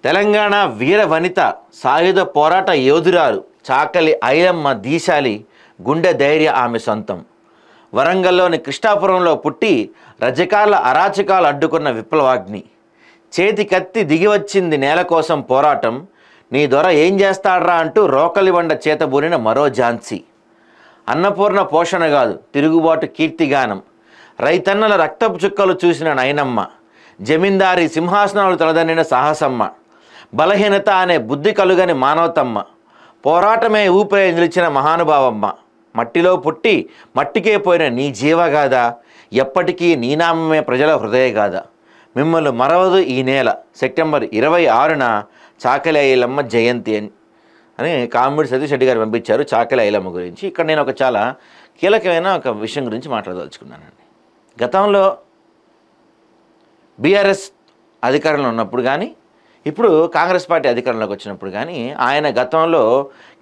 తెలంగాణ వీర వనిత సాయుధ పోరాట యోధురాలు చాకలి ఐలమ్మ దీశాలి గుండె ధైర్య ఆమె సొంతం. వరంగల్లోని కృష్ణాపురంలో పుట్టి రజకాల అరాచకాలు అడ్డుకున్న విప్లవాగ్ని. చేతి కత్తి దిగివచ్చింది నేల కోసం పోరాటం, నీ దొర ఏం చేస్తాడ్రా అంటూ రోకలిబండ చేతబూనిన మరో ఝాన్సీ. అన్నపూర్ణ పోషణ కాదు తిరుగుబాటు కీర్తిగానం. రైతన్నల రక్తపు చుక్కలు చూసిన నయనమ్మ, జమీందారీ సింహాసనాలు తలదన్నిన సాహసమ్మ, బలహీనత అనే బుద్ధి కలుగని మానవతమ్మ, పోరాటమే ఊపిరి నిలిచిన మహానుభావమ్మ. మట్టిలో పుట్టి మట్టికే పోయిన నీ జీవగాథ, ఎప్పటికీ నీ నామమే ప్రజల హృదయగాథ. మిమ్మల్ని మరవదు ఈ నేల. సెప్టెంబర్ 26న చాకలి ఐలమ్మ జయంతి అని కామిడి సతీష్ రెడ్డి గారు పంపించారు చాకలి ఐలమ్మ గురించి. ఇక్కడ నేను ఒక చాలా కీలకమైన ఒక విషయం గురించి మాట్లాడదలుచుకున్నానండి. గతంలో బీఆర్ఎస్ అధికారంలో ఉన్నప్పుడు కానీ, ఇప్పుడు కాంగ్రెస్ పార్టీ అధికారంలోకి వచ్చినప్పుడు కానీ, ఆయన గతంలో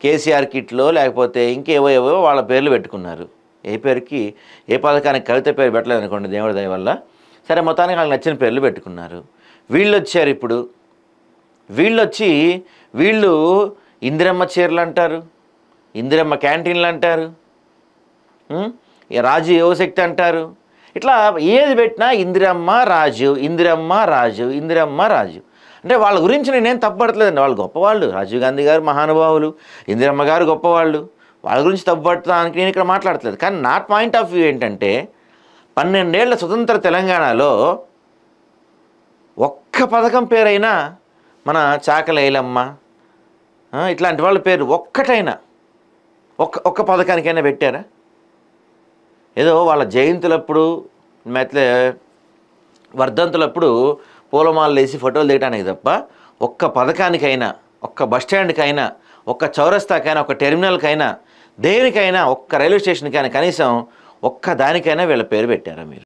కేసీఆర్ కిట్లో లేకపోతే ఇంకేవో వాళ్ళ పేర్లు పెట్టుకున్నారు. ఏ పేరుకి ఏ పథకానికి కవిత పేరు పెట్టలేదు అనుకోండి, దేవుడి దయ వల్ల. సరే, మొత్తానికి వాళ్ళకి నచ్చిన పేర్లు పెట్టుకున్నారు. వీళ్ళు వచ్చారు. ఇప్పుడు వీళ్ళు ఇందిరమ్మ చీరలు అంటారు, ఇందిరమ్మ క్యాంటీన్లు అంటారు, రాజు యువశక్తి అంటారు. ఇట్లా ఏది పెట్టినా ఇందిరమ్మ రాజు, ఇందిరమ్మ రాజు, ఇందిరమ్మ రాజు. అంటే వాళ్ళ గురించి నేనేం తప్పుపడట్లేదండి. వాళ్ళు గొప్పవాళ్ళు. రాజీవ్ గాంధీ గారు మహానుభావులు, ఇందిరమ్మ గారు గొప్పవాళ్ళు. వాళ్ళ గురించి తప్పుపడటానికి నేను ఇక్కడ మాట్లాడట్లేదు. కానీ నా పాయింట్ ఆఫ్ వ్యూ ఏంటంటే, 12 ఏళ్ల స్వతంత్ర తెలంగాణలో ఒక్క పథకం పేరైనా మన చాకలి ఐలమ్మ ఇట్లాంటి వాళ్ళ పేరు ఒక్కటైనా ఒక్క పథకానికైనా పెట్టారా? ఏదో వాళ్ళ జయంతులప్పుడు వర్ధంతులప్పుడు పూలమాలలు వేసి ఫోటోలు దిగడానికి తప్ప ఒక్క పథకానికైనా, ఒక్క బస్ స్టాండ్కైనా, ఒక్క చౌరస్తాకైనా, ఒక్క టెర్మినల్కైనా, దేనికైనా, ఒక్క రైల్వే స్టేషన్కైనా కనీసం ఒక్క దానికైనా వీళ్ళ పేరు పెట్టారా మీరు?